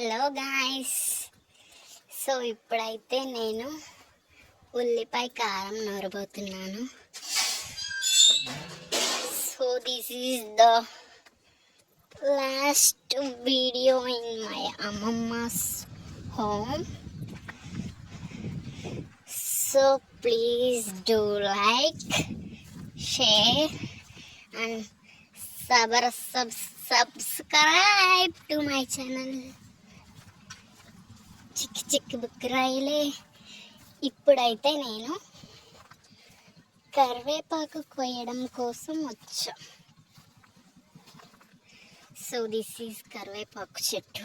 Hello guys. So ఇప్పుడైతే నేను ఉల్లిపాయ కారం నూరబోతున్నాను. So this is the last video in my అమ్మమ్మస్ home. So please do like, share and subscribe to my channel. చిక్కి బుక్కరాయిలే. ఇప్పుడైతే నేను కరివేపాకు కొయ్యడం కోసం వచ్చా. సో దిస్ ఈజ్ కరివేపాకు చెట్టు.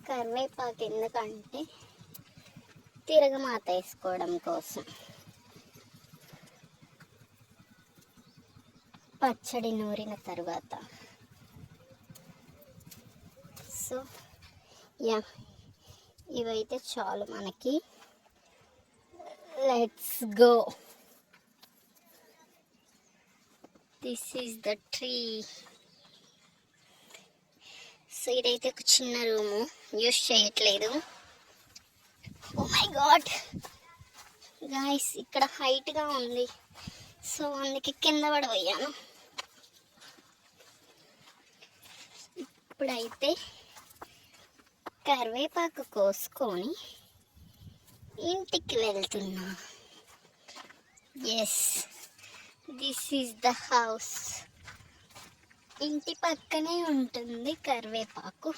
కరివేపాకు ఎందుకంటే తిరగమాత వేసుకోవడం కోసం, పచ్చడి నూరిన తర్వాత. సో యా, ఇవైతే చాలు మనకి. Let's go. This is the tree. So ఇదైతే ఒక చిన్న రూము, యూస్ చేయట్లేదు. ఓ మై గాడ్ గాయ్స్, ఇక్కడ హైట్గా ఉంది. సో అందుకే కింద పడిపోయాను. ఇప్పుడైతే కరివేపాకు కోసుకొని ఇంటికి వెళ్తున్నా. Yes, this is the house. ఇంటి పక్కనే ఉంటుంది కరివేపాకు.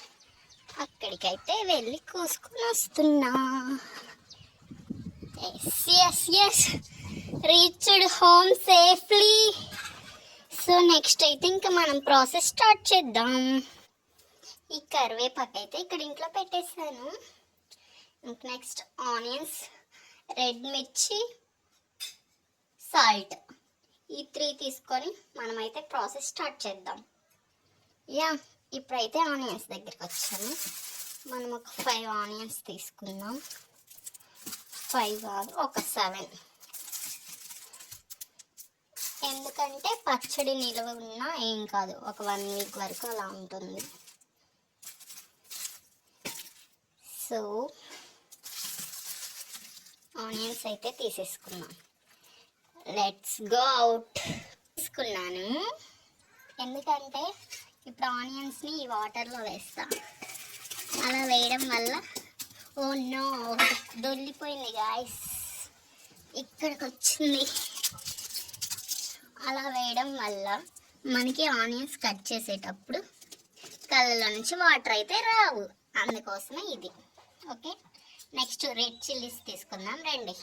అక్కడికైతే వెళ్ళి కోసుకొని వస్తున్నా. Yes reached home safely. So next అయితే ఇంకా మనం ప్రాసెస్ స్టార్ట్ చేద్దాం. ఈ కరివేపాకు అయితే ఇక్కడ ఇంట్లో పెట్టేసాను. ఇంక నెక్స్ట్ ఆనియన్స్, రెడ్ మిర్చి, సాల్ట్, ఈ 3 తీసుకొని మనమైతే ప్రాసెస్ స్టార్ట్ చేద్దాం. యా, ఇప్పుడైతే ఆనియన్స్ దగ్గరికి వచ్చాము. మనం ఒక 5 ఆనియన్స్ తీసుకుందాం. 5 కాదు, ఒక 7. ఎందుకంటే పచ్చడి నిల్వ ఉన్నా ఏం కాదు, ఒక 1 వీక్ వరకు అలా ఉంటుంది. సో ఆనియన్స్ అయితే తీసేసుకున్నాం. Let's go out. తీసుకున్నాను ఎందుకంటే ఇప్పుడు ఆనియన్స్ని ఈ వాటర్లో వేస్తా. అలా వేయడం వల్ల, ఓ నో, దొల్లిపోయింది గాయస్, ఇక్కడికి వచ్చింది. అలా వేయడం వల్ల మనకి ఆనియన్స్ కట్ చేసేటప్పుడు కళ్ళలో నుంచి వాటర్ అయితే రావు. అందుకోసమే ఇది. ఓకే, నెక్స్ట్ రెడ్ చిల్లీస్ తీసుకుందాం రండి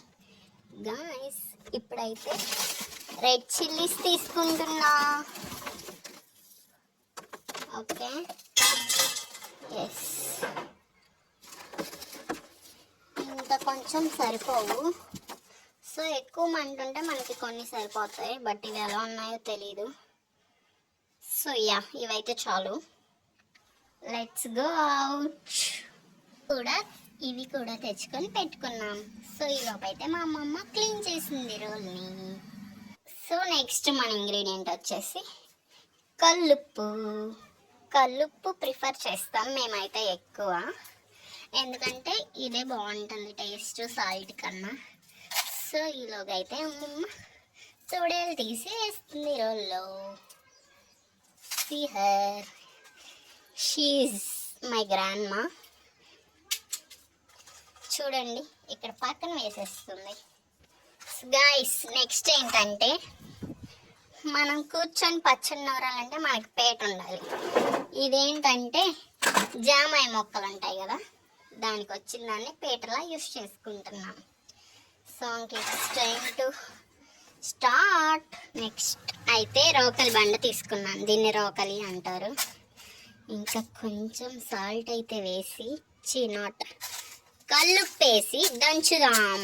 గాయస్. ఇప్పుడైతే రెడ్ చిల్లీస్ తీసుకుంటున్నా. ఓకే, ఎస్, ఇంకా కొంచెం సరిపోవు. సో ఎక్కువ మంటుంటే మనకి కొన్ని సరిపోతాయి, బట్ ఇవి ఎలా ఉన్నాయో తెలీదు. సో యా, ఇవైతే చాలు. Let's go out. ఇవి కూడా తెచ్చుకొని పెట్టుకున్నాం. సో ఈలోపు అయితే మా అమ్మమ్మ క్లీన్ చేసింది రోల్ని. సో నెక్స్ట్ మన ఇంగ్రీడియంట్ వచ్చేసి కల్లుప్పు ప్రిఫర్ చేస్తాం మేమైతే ఎక్కువ, ఎందుకంటే ఇదే బాగుంటుంది టేస్ట్ సాల్ట్ కన్నా. సో ఈలోగా అయితే అమ్మమ్మ తోడేలు తీసి వేస్తుంది రోల్లో. See her, she is my grandma. చూడండి, ఇక్కడ పక్కన వేసేస్తుంది. గాయ్స్, నెక్స్ట్ ఏంటంటే మనం కూర్చొని పచ్చడి నూరాలంటే మనకి పేట ఉండాలి. ఇదేంటంటే జామాయి మొక్కలు ఉంటాయి కదా, దానికి వచ్చిన దాన్ని పేటలా యూస్ చేసుకుంటున్నాం. So it's time to start. Next అయితే రోకలి బండ తీసుకున్నాను, దీన్ని రోకలి అంటారు. ఇంకా కొంచెం సాల్ట్ అయితే వేసి, కల్లుప్పు వేసి దంచుదాం.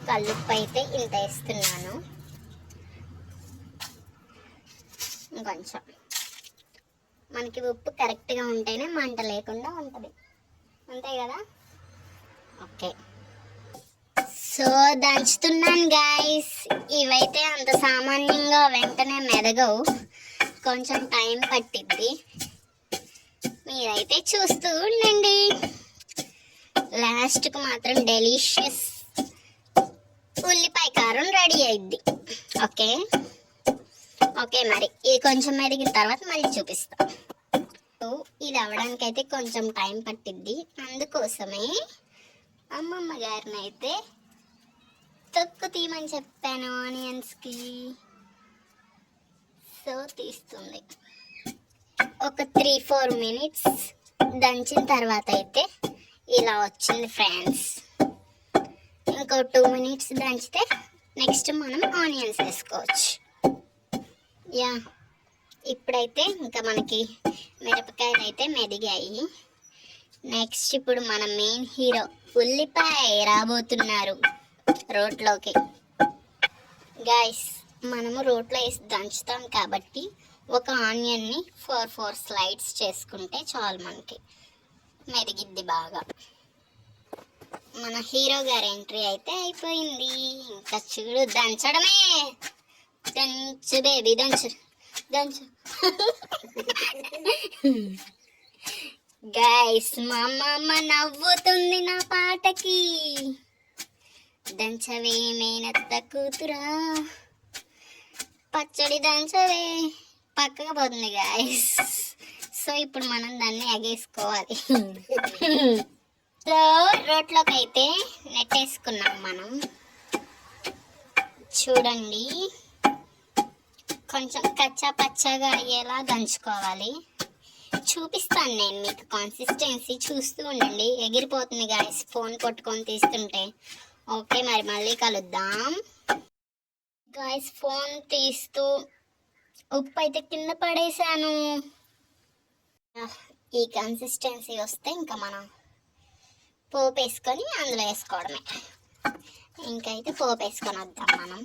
కల్లుప్పు అయితే ఇంత వేస్తున్నాను. కొంచెం మనకి ఉప్పు కరెక్ట్గా ఉంటేనే మంట లేకుండా ఉంటుంది, అంతే కదా. ఓకే, సో దంచుతున్నాను గాయస్. ఇవైతే అంత సామాన్యంగా వెంటనే మెదగవు, కొంచెం టైం పట్టిద్ది. మీరైతే చూస్తూ ఉండండి. లాస్ట్కి మాత్రం డెలిషియస్ ఉల్లిపాయ కారం రెడీ అయింది. ఓకే ఓకే, మరి ఇది కొంచెం మెదిగిన తర్వాత మళ్ళీ చూపిస్తాం. ఇది అవ్వడానికి అయితే కొంచెం టైం పట్టిద్ది. అందుకోసమే అమ్మమ్మ గారిని అయితే తొక్కు తీయమని చెప్పాను ఆనియన్స్కి. సో తీస్తుంది. ఒక 3-4 మినిట్స్ దంచిన తర్వాత అయితే ఇలా వచ్చింది ఫ్రెండ్స్. ఇంకో 2 మినిట్స్ దంచితే నెక్స్ట్ మనం ఆనియన్స్ వేసుకోవచ్చు. యా, ఇప్పుడైతే ఇంకా మనకి మిరపకాయలు అయితే మెదిగాయి. నెక్స్ట్ ఇప్పుడు మన మెయిన్ హీరో ఉల్లిపాయ రాబోతున్నారు రోట్లోకి. గాయస్, మనము రోట్లో వేసి దంచుతాం కాబట్టి ఒక ఆనియన్ని 4 స్లైడ్స్ చేసుకుంటే చాలు, మనకి మెదిగిద్ది బాగా. మన హీరో గారి ఎంట్రీ అయితే అయిపోయింది. ఇంకా చూడు, దంచడమే. దంచు బేబీ, దంచు దంచు. గైస్, మా అమ్మ నవ్వుతుంది నా పాటకి. దంచవే మేనత్త కూతురా, పచ్చడి దంచవే. పక్కగా పోతుంది గైస్. సో ఇప్పుడు మనం దాన్ని ఎగేసుకోవాలి. సో రోట్లోకి అయితే నెట్టేసుకున్నాం మనం. చూడండి, కొంచెం కచ్చా పచ్చగా అయ్యేలా దంచుకోవాలి. చూపిస్తాను నేను మీకు కన్సిస్టెన్సీ, చూస్తూ ఉండండి. ఎగిరిపోతుంది గాయస్ ఫోన్ కొట్టుకొని తీస్తుంటే. ఓకే, మరి మళ్ళీ కలుద్దాం. గాయస్, ఫోన్ తీస్తూ ఉప్పు అయితే కింద పడేసాను. ఈ కన్సిస్టెన్సీ వస్తే ఇంకా మనం పోపు వేసుకొని అందులో వేసుకోవడమే. ఇంకైతే పోపు వేసుకొని వద్దాం మనం.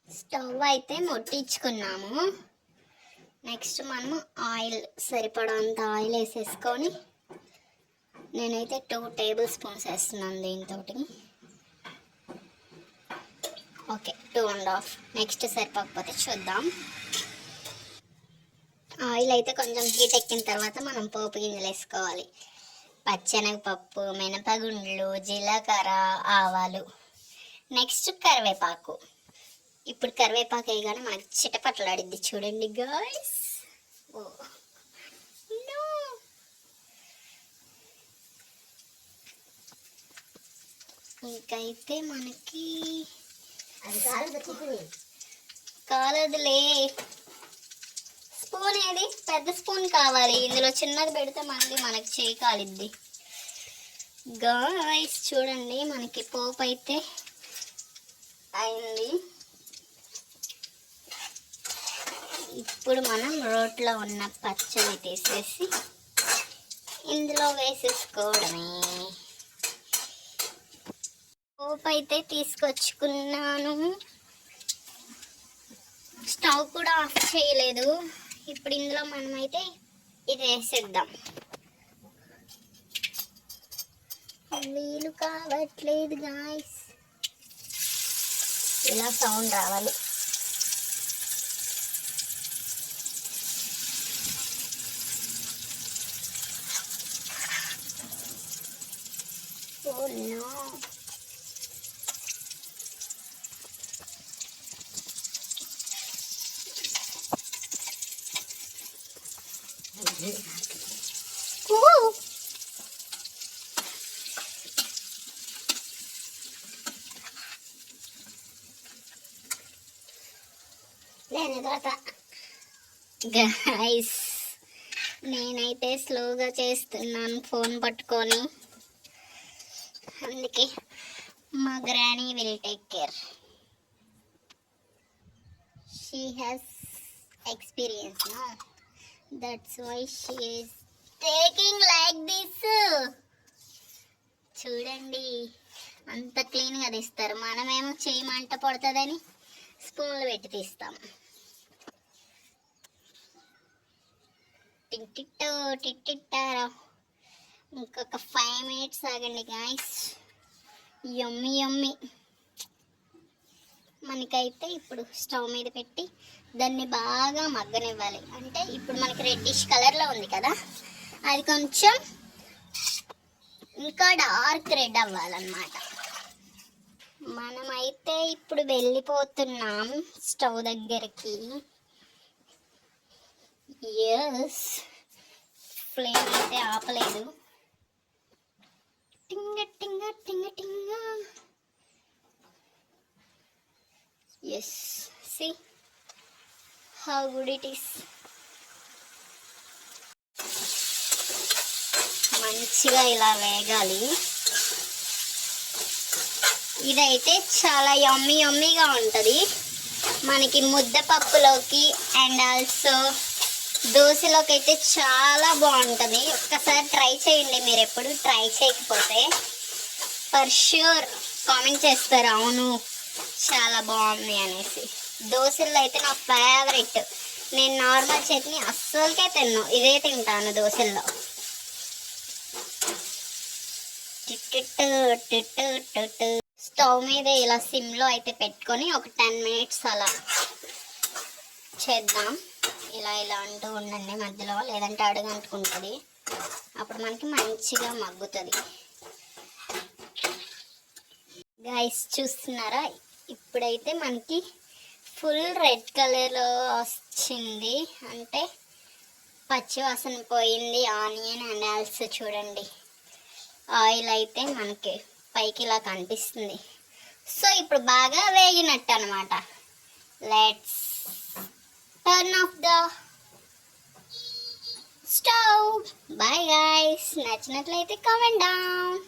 స్టవ్ అయితే ముట్టించుకున్నాము. నెక్స్ట్ మనము ఆయిల్, సరిపడంత ఆయిల్ వేసేసుకొని, నేనైతే 2 టేబుల్ స్పూన్స్ వేస్తున్నాను దీంతో. ఓకే, 2.5. నెక్స్ట్ సరిపోకపోతే చూద్దాం. ఆయిల్ అయితే కొంచెం హీట్ ఎక్కిన తర్వాత మనం పోపు గింజలు వేసుకోవాలి. పచ్చెనగపప్పు, మినపగుండ్లు, జీలకర్ర, ఆవాలు, నెక్స్ట్ కరివేపాకు. ఇప్పుడు కరివేపాకు వేయగానే మనకి చిటపట్లాడిద్ది చూడండి గాయ్స్. ఓ నో, ఇంకైతే మనకి కాలదులే. స్పూన్ ఏది? పెద్ద స్పూన్ కావాలి. ఇందులో చిన్నది పెడితే మళ్ళీ మనకి చేయి కాలిద్ది. గాయ్స్ చూడండి, మనకి పోపు అయితే అయింది. ఇప్పుడు మనం రోట్లో ఉన్న పచ్చడి తీసేసి ఇందులో వేసేసుకోవడమే. పోపు అయితే తీసుకొచ్చుకున్నాను. స్టవ్ కూడా ఆఫ్ చేయలేదు. ఇప్పుడు ఇందులో మనమైతే ఇది వేసేద్దాం. వీలు కావట్లేదు గాయ్స్, ఇలా సౌండ్ రావాలి. Oh no. గైస్, నేనైతే స్లోగా చేస్తున్నాను ఫోన్ పట్టుకొని, అందుకే మా granny will take care. She has experience, no, that's why she is taking like this. చూడండి, అంత క్లీన్గా తీస్తారు. మనమేమో చెయ్యి మంట పడుతుందని స్పూన్లు పెట్టి తీస్తాం. టిట్టిట్టో టిట్టిట్టారా. ఇంకొక 5 మినిట్స్ ఆగండి గాయస్. యమ్మీ యమ్మీ. మనకైతే ఇప్పుడు స్టవ్ మీద పెట్టి దాన్ని బాగా మగ్గనివ్వాలి. అంటే ఇప్పుడు మనకి రెడ్డిష్ కలర్లో ఉంది కదా, అది కొంచెం ఇంకా డార్క్ రెడ్ అవ్వాలన్నమాట. మనమైతే ఇప్పుడు వెళ్ళిపోతున్నాం స్టవ్ దగ్గరికి. ఎస్, ఫ్లేమ్ అయితే ఆపలేదు. టింగ టింగ టింగ టింగ. Yes, see how good it is. మంచిగా ఇలా వేగాలి. ఇదైతే చాలా యమ్మీ యమ్మీగా ఉంటుంది. మనకి ముద్దపప్పులోకి అండ్ ఆల్సో దోశలోకి అయితే చాలా బాగుంటుంది. ఒక్కసారి ట్రై చేయండి. మీరు ఎప్పుడు ట్రై చేయకపోతే ఫర్ ష్యూర్ కామెంట్ చేస్తారు అవును చాలా బాగుంది అనేసి. దోశల్లో అయితే నా ఫేవరెట్. నేను నార్మల్ చట్నీ అస్సలకే తిన్ను, ఇదే తింటాను దోశల్లో. స్టవ్ మీద ఇలా సిమ్లో అయితే పెట్టుకొని ఒక 10 minutes అలా చేద్దాం. ఇలా ఇలా అంటూ ఉండండి మధ్యలో, లేదంటే అడుగు అంటుకుంటుంది. అప్పుడు మనకి మంచిగా మగ్గుతుంది. గైస్ చూస్తున్నారా, ఇప్పుడైతే మనకి ఫుల్ రెడ్ కలర్లో వచ్చింది. అంటే పచ్చి వాసన పోయింది. ఆనియన్ అండ్ ఆల్సో చూడండి ఆయిల్ అయితే మనకి పైకి ఇలా కనిపిస్తుంది. సో ఇప్పుడు బాగా వేగినట్టు అనమాట. Let's turn off the stove. Bye guys, నచ్చినట్లయితే కామెంట్ డౌన్.